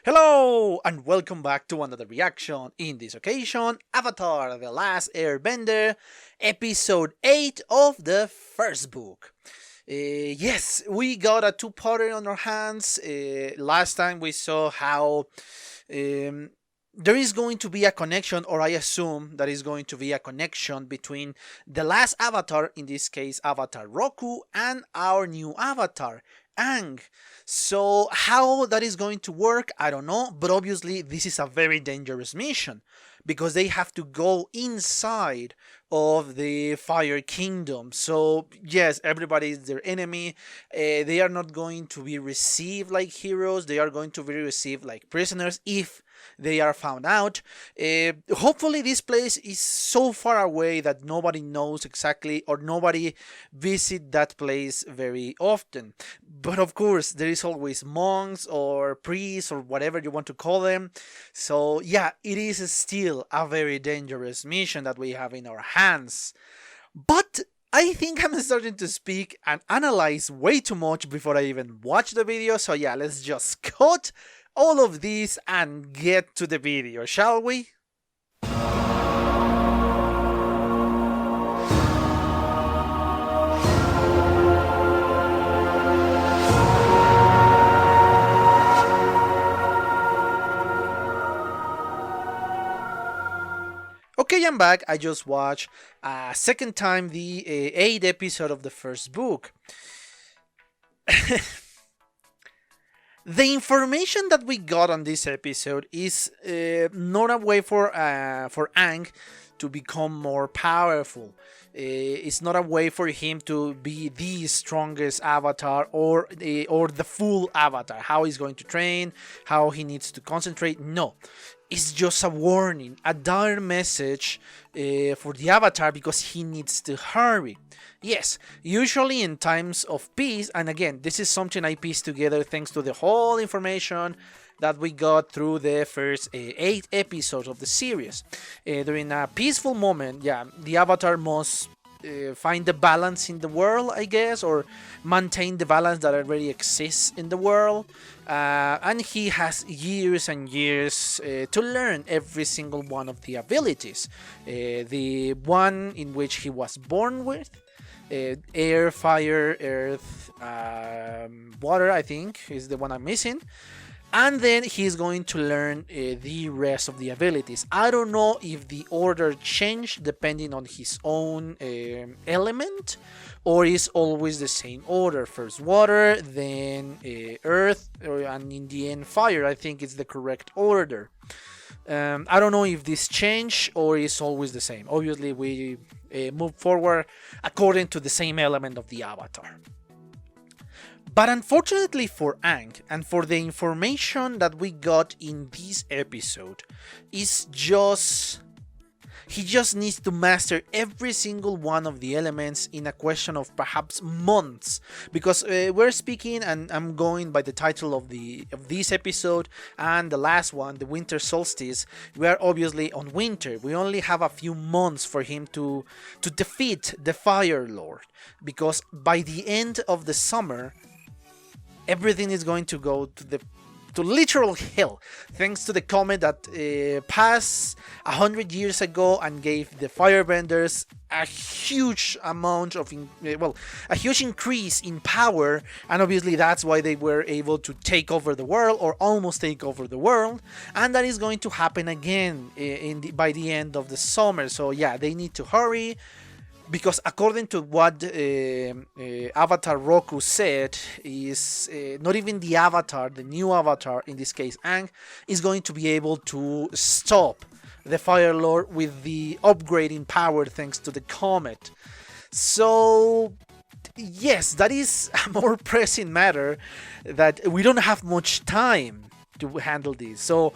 Hello and welcome back to another reaction. In this occasion, Avatar The Last Airbender, episode 8 of the first book. Yes, we got a two-parter on our hands. Last time we saw how um, there is going to be a connection, or I assume that is going to be a connection between the last avatar, in this case Avatar Roku, and our new avatar, Aang. So how that is going to work, I don't know, but obviously this is a very dangerous mission because they have to go inside of the Fire Kingdom. So yes, everybody is their enemy. They are not going to be received like heroes. They are going to be received like prisoners if they are found out. Hopefully this place is so far away that nobody knows exactly, or nobody visit that place very often. But of course there is always monks or priests or whatever you want to call them. So yeah, it is still a very dangerous mission that we have in our hands. But I think I'm starting to speak and analyze way too much before I even watch the video. So yeah, let's just cut all of this and get to the video, shall we? Okay, I'm back. I just watched a second time the 8th episode of the first book. The information that we got on this episode is not a way for Aang to become more powerful. It's not a way for him to be the strongest avatar or the full avatar. How he's going to train, how he needs to concentrate. No, it's just a warning, a dire message for the avatar because he needs to hurry. Yes, usually in times of peace, and again, this is something I pieced together thanks to the whole information that we got through the first 8 episodes of the series. During a peaceful moment, yeah, the avatar must find the balance in the world, I guess, or maintain the balance that already exists in the world. And he has years and years to learn every single one of the abilities. The one in which he was born with, air, fire, earth, water, I think is the one I'm missing. And then he's going to learn the rest of the abilities. I don't know if the order changed depending on his own element, or is always the same order. First water, then earth, and in the end fire. I think it's the correct order. I don't know if this changed or is always the same. Obviously, we move forward according to the same element of the avatar. But unfortunately for Aang, and for the information that we got in this episode, is just... he just needs to master every single one of the elements in a question of perhaps months. Because we're speaking, and I'm going by the title of this episode and the last one, the winter solstice. We are obviously on winter. We only have a few months for him to defeat the Fire Lord. Because by the end of the summer, everything is going to go to literal hell, thanks to the comet that passed 100 years ago and gave the firebenders a huge amount of, a huge increase in power, and obviously that's why they were able to take over the world, or almost take over the world, and that is going to happen again by the end of the summer. So yeah, they need to hurry. Because according to what Avatar Roku said, is not even the avatar, the new avatar, in this case Aang, is going to be able to stop the Fire Lord with the upgrading power thanks to the comet. So yes, that is a more pressing matter, that we don't have much time to handle this. So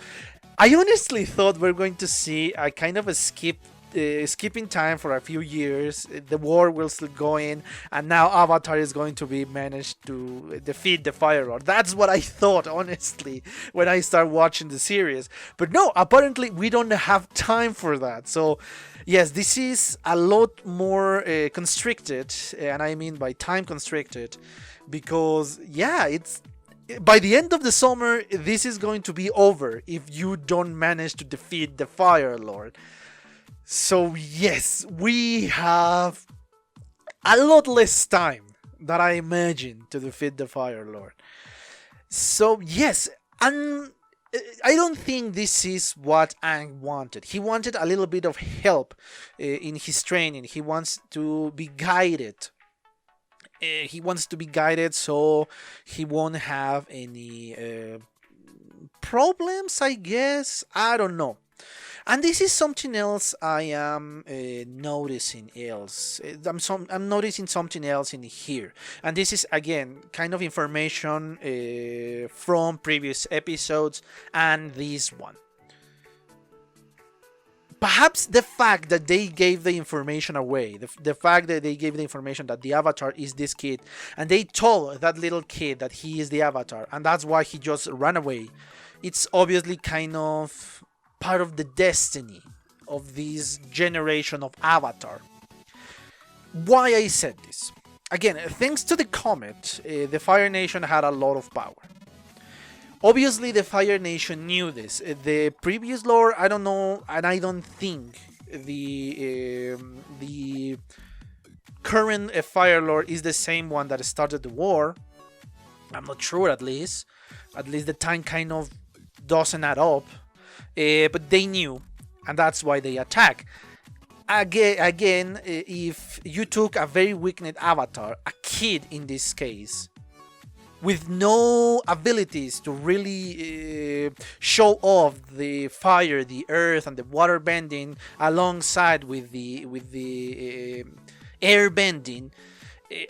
I honestly thought we're going to see a kind of a skipping time for a few years. The war will still go in, and now Avatar is going to be managed to defeat the Fire Lord. That's what I thought, honestly, when I started watching the series. But no, apparently we don't have time for that. So yes, this is a lot more constricted, and I mean by time constricted, because yeah, it's by the end of the summer, this is going to be over if you don't manage to defeat the Fire Lord. So yes, we have a lot less time than I imagined to defeat the Fire Lord. So yes, and I don't think this is what Aang wanted. He wanted a little bit of help in his training. He wants to be guided. He wants to be guided so he won't have any problems, I guess. I don't know. And this is something else I am noticing else. I'm noticing something else in here. And this is, again, kind of information from previous episodes and this one. Perhaps the fact that they gave the information away, the fact that they gave the information that the Avatar is this kid, and they told that little kid that he is the Avatar, and that's why he just ran away, it's obviously kind of part of the destiny of this generation of Avatar. Why I said this? Again, thanks to the comet, the Fire Nation had a lot of power. Obviously, the Fire Nation knew this. The previous lore, I don't know, and I don't think the current Fire Lord is the same one that started the war. I'm not sure, at least. At least the time kind of doesn't add up. But they knew, and that's why they attack. Again, if you took a very weakened Avatar, a kid in this case, with no abilities to really show off the fire, the earth, and the water bending alongside with the air bending,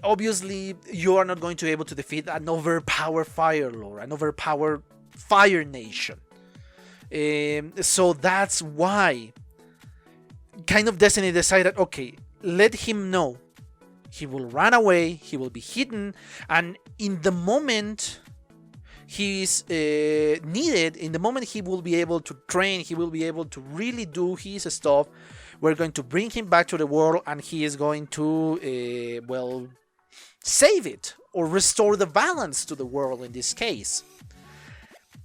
obviously you are not going to be able to defeat an overpowered Fire Lord, an overpowered Fire Nation. So that's why kind of Destiny decided, okay, let him know. He will run away, he will be hidden, and in the moment he's needed, in the moment he will be able to train, he will be able to really do his stuff, we're going to bring him back to the world and he is going to, well, save it or restore the balance to the world in this case.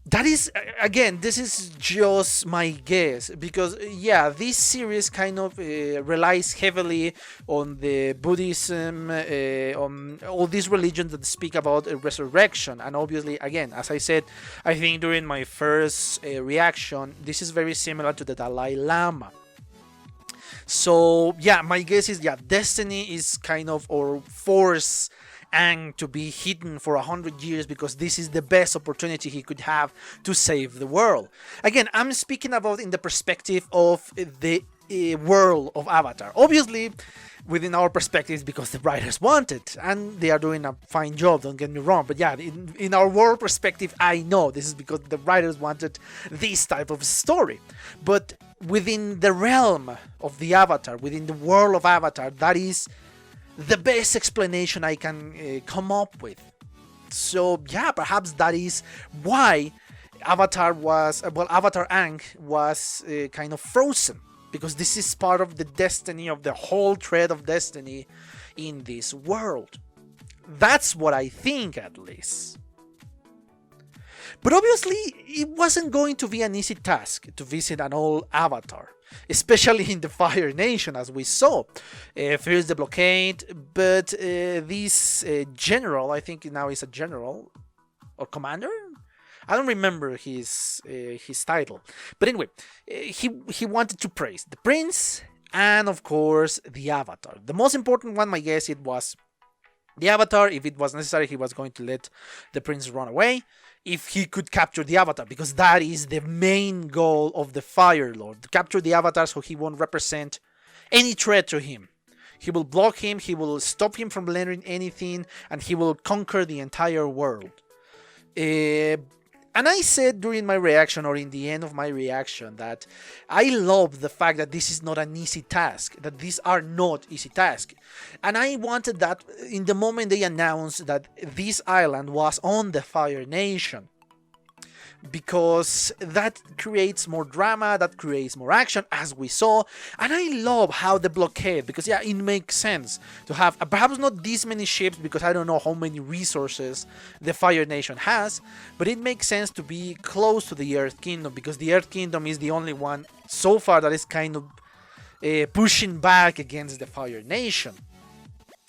That is, again, this is just my guess, because yeah, this series kind of relies heavily on the Buddhism, on all these religions that speak about a resurrection, and obviously, again, as I said, I think during my first reaction, this is very similar to the Dalai Lama. So yeah, my guess is, yeah, Destiny is kind of, or force Aang to be hidden for 100 years because this is the best opportunity he could have to save the world. Again, I'm speaking about in the perspective of the world of Avatar. Obviously, within our perspectives, because the writers want it, and they are doing a fine job, don't get me wrong. But yeah, in our world perspective, I know this is because the writers wanted this type of story. But within the realm of the Avatar, within the world of Avatar, that is the best explanation I can come up with. So yeah, perhaps that is why Avatar Aang was kind of frozen, because this is part of the destiny of the whole thread of destiny in this world. That's what I think, at least. But obviously, it wasn't going to be an easy task to visit an old Avatar, especially in the Fire Nation, as we saw. First the blockade, but this general, I think now he's a general or commander. I don't remember his title, but anyway, he wanted to praise the prince and of course the Avatar. The most important one, my guess, it was the Avatar. If it was necessary, he was going to let the prince run away if he could capture the Avatar, because that is the main goal of the Fire Lord, to capture the Avatar so he won't represent any threat to him. He will block him, he will stop him from learning anything, and he will conquer the entire world. And I said during my reaction, or in the end of my reaction, that I love the fact that this is not an easy task, that these are not easy tasks. And I wanted that in the moment they announced that this island was on the Fire Nation, because that creates more drama, that creates more action, as we saw. And I love how the blockade, because yeah, it makes sense to have perhaps not this many ships, because I don't know how many resources the Fire Nation has, but it makes sense to be close to the Earth Kingdom, because the Earth Kingdom is the only one so far that is kind of pushing back against the Fire Nation.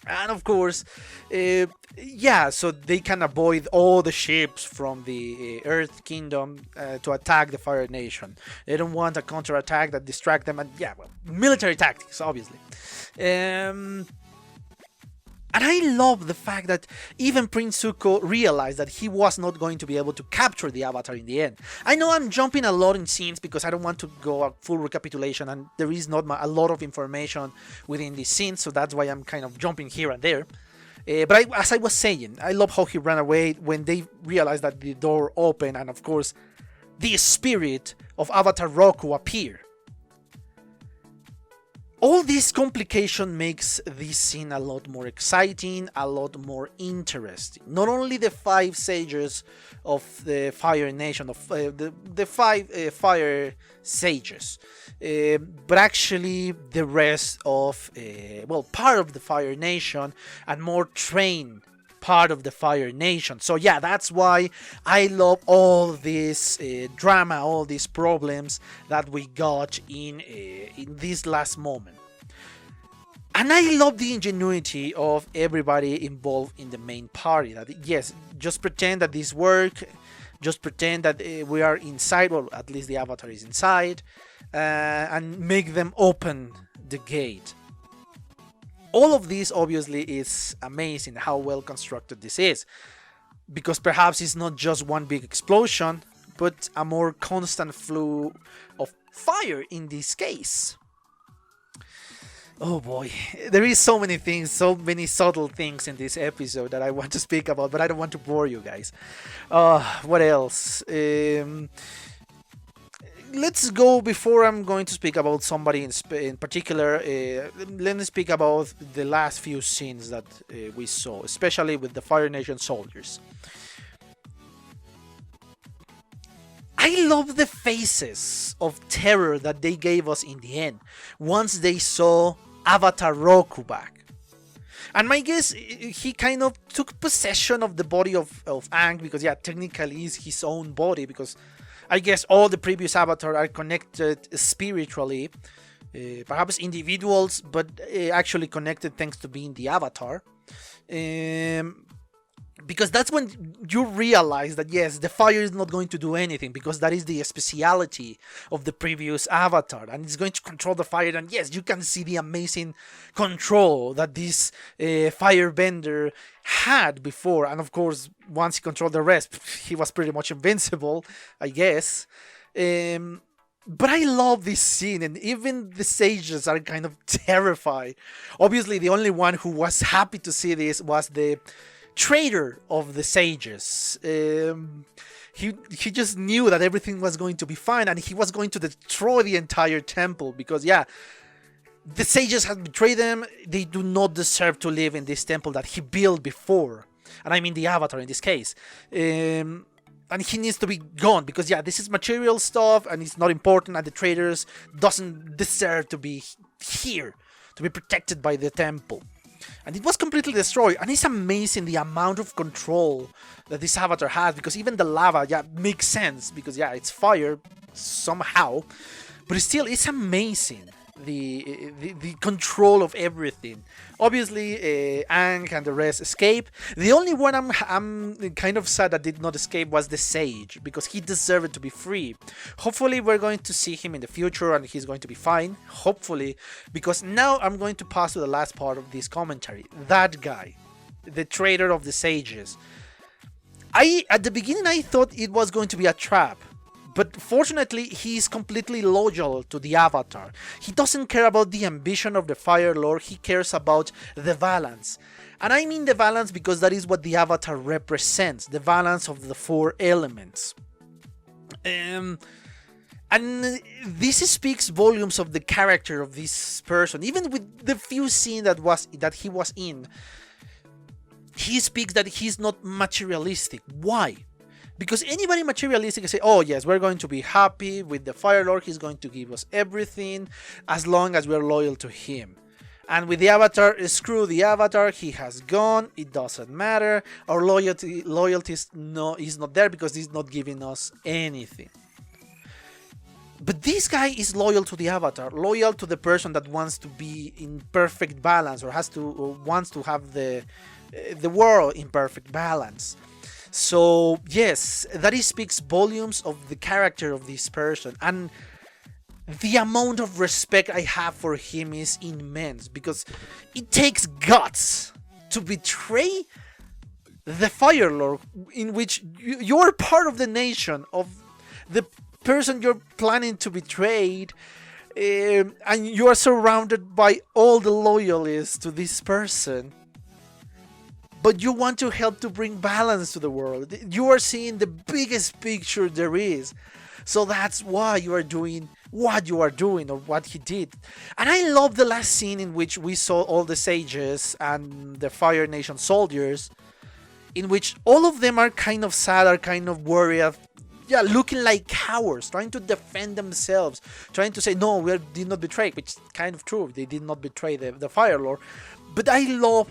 And of course, yeah, so they can avoid all the ships from the Earth Kingdom to attack the Fire Nation. They don't want a counterattack that distract them, and yeah, well, military tactics, obviously. And I love the fact that even Prince Zuko realized that he was not going to be able to capture the Avatar in the end. I know I'm jumping a lot in scenes because I don't want to go a full recapitulation, and there is not a lot of information within these scenes, so that's why I'm kind of jumping here and there. But as I was saying, I love how he ran away when they realized that the door opened, and of course, the spirit of Avatar Roku appeared. All this complication makes this scene a lot more exciting, a lot more interesting. Not only the 5 sages of the Fire Nation, of the 5 fire sages, but actually the rest of, well, part of the Fire Nation and more trained part of the Fire Nation. So yeah, that's why I love all this drama, all these problems that we got in this last moment. And I love the ingenuity of everybody involved in the main party. That yes, just pretend that this works, just pretend that we are inside, well, at least the Avatar is inside, and make them open the gate. All of this obviously is amazing how well constructed this is, because perhaps it's not just one big explosion, but a more constant flow of fire in this case. Oh boy, there is so many things, so many subtle things in this episode that I want to speak about, but I don't want to bore you guys. What else? Let's go, before I'm going to speak about somebody in particular, let me speak about the last few scenes that we saw, especially with the Fire Nation soldiers. I love the faces of terror that they gave us in the end, once they saw Avatar Roku back. And my guess, he kind of took possession of the body of Aang, because yeah, technically it's his own body, because I guess all the previous Avatar are connected spiritually, perhaps individuals, but actually connected thanks to being the Avatar. Because that's when you realize that yes, the fire is not going to do anything, because that is the speciality of the previous Avatar, and it's going to control the fire. And yes, you can see the amazing control that this firebender had before. And of course, once he controlled the rest, he was pretty much invincible, I guess. But I love this scene, and even the sages are kind of terrified. Obviously, the only one who was happy to see this was the traitor of the sages. He just knew that everything was going to be fine, and he was going to destroy the entire temple, because yeah, the sages had betrayed them. They do not deserve to live in this temple that he built before, and I mean the Avatar in this case. And he needs to be gone, because yeah, this is material stuff and it's not important, and the traitors doesn't deserve to be here, to be protected by the temple. And it was completely destroyed, and it's amazing the amount of control that this Avatar has, because even the lava, yeah, makes sense, because yeah, it's fire somehow, but still, it's amazing the control of everything. Obviously, Aang and the rest escape. The only one I'm kind of sad that did not escape was the Sage, because he deserved to be free. Hopefully, we're going to see him in the future and he's going to be fine. Hopefully, because now I'm going to pass to the last part of this commentary. That guy, the traitor of the Sages. At the beginning, I thought it was going to be a trap. But fortunately, he is completely loyal to the Avatar. He doesn't care about the ambition of the Fire Lord, he cares about the balance. And I mean the balance because that is what the Avatar represents, the balance of the 4 elements. And this speaks volumes of the character of this person. Even with the few scenes that he was in, he speaks that he's not materialistic. Why? Because anybody materialistic can say, oh yes, we're going to be happy with the Fire Lord, he's going to give us everything as long as we're loyal to him. And with the Avatar, screw the Avatar, he has gone, it doesn't matter, our loyalty is not there because he's not giving us anything. But this guy is loyal to the Avatar, loyal to the person that wants to be in perfect balance, or wants to have the world in perfect balance. So yes, that speaks volumes of the character of this person, and the amount of respect I have for him is immense, because it takes guts to betray the Fire Lord, in which you're part of the nation of the person you're planning to betray, and you are surrounded by all the loyalists to this person. But you want to help to bring balance to the world. You are seeing the biggest picture there is. So that's why you are doing what you are doing, or what he did. And I love the last scene in which we saw all the sages and the Fire Nation soldiers, in which all of them are kind of sad, are kind of worried, yeah, looking like cowards, trying to defend themselves, trying to say, no, we did not betray, which is kind of true. They did not betray the Fire Lord. But I love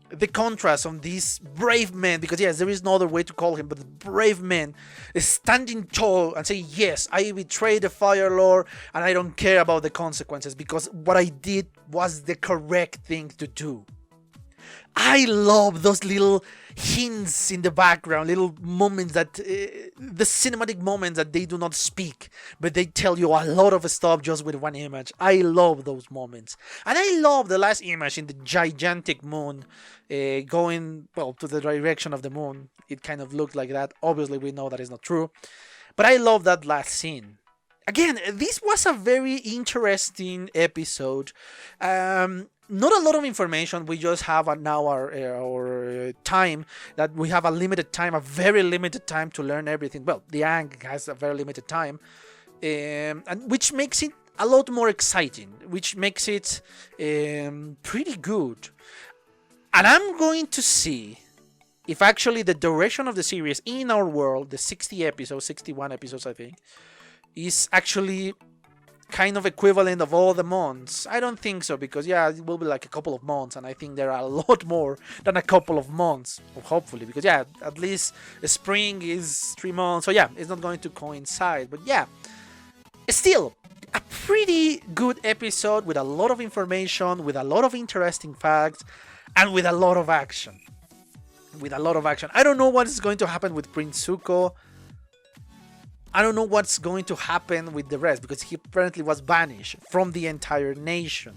the contrast on these brave men, because yes, there is no other way to call him, but the brave men standing tall and saying, yes, I betrayed the Fire Lord and I don't care about the consequences, because what I did was the correct thing to do. I love those little hints in the background, little moments that, the cinematic moments that they do not speak, but they tell you a lot of stuff just with one image. I love those moments. And I love the last image in the gigantic moon, going, well, to the direction of the moon. It kind of looked like that. Obviously, we know that is not true. But I love that last scene. Again, this was a very interesting episode. Not a lot of information. We just have now our time, that we have a limited time, a very limited time to learn everything. Well, the Aang has a very limited time, and which makes it a lot more exciting, which makes it pretty good. And I'm going to see if actually the duration of the series in our world, the 61 episodes, I think, is actually kind of equivalent of all the months. I don't think so, because yeah, it will be like a couple of months, and I think there are a lot more than a couple of months, hopefully, because yeah, at least spring is 3 months, so yeah, it's not going to coincide. But yeah, still a pretty good episode with a lot of information, with a lot of interesting facts, and with a lot of action. I don't know what is going to happen with Prince Zuko. I don't know what's going to happen with the rest, because he apparently was banished from the entire nation.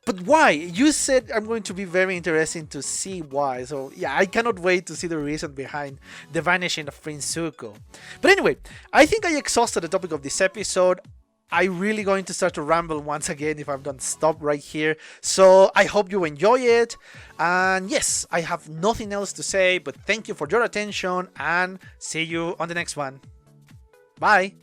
But why? You said I'm going to be very interesting to see why. So yeah, I cannot wait to see the reason behind the vanishing of Prince Zuko. But anyway, I think I exhausted the topic of this episode. I'm really going to start to ramble once again if I don't stop right here. So I hope you enjoy it. And yes, I have nothing else to say, but thank you for your attention and see you on the next one. Bye!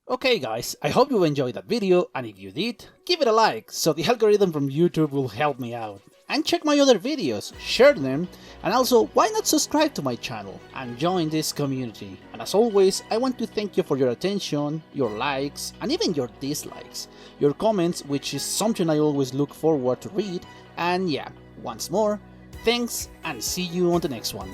Okay guys, I hope you enjoyed that video, and if you did, give it a like, so the algorithm from YouTube will help me out. And check my other videos, share them, and also why not subscribe to my channel and join this community. And as always, I want to thank you for your attention, your likes, and even your dislikes, your comments, which is something I always look forward to read. And yeah, once more, thanks and see you on the next one.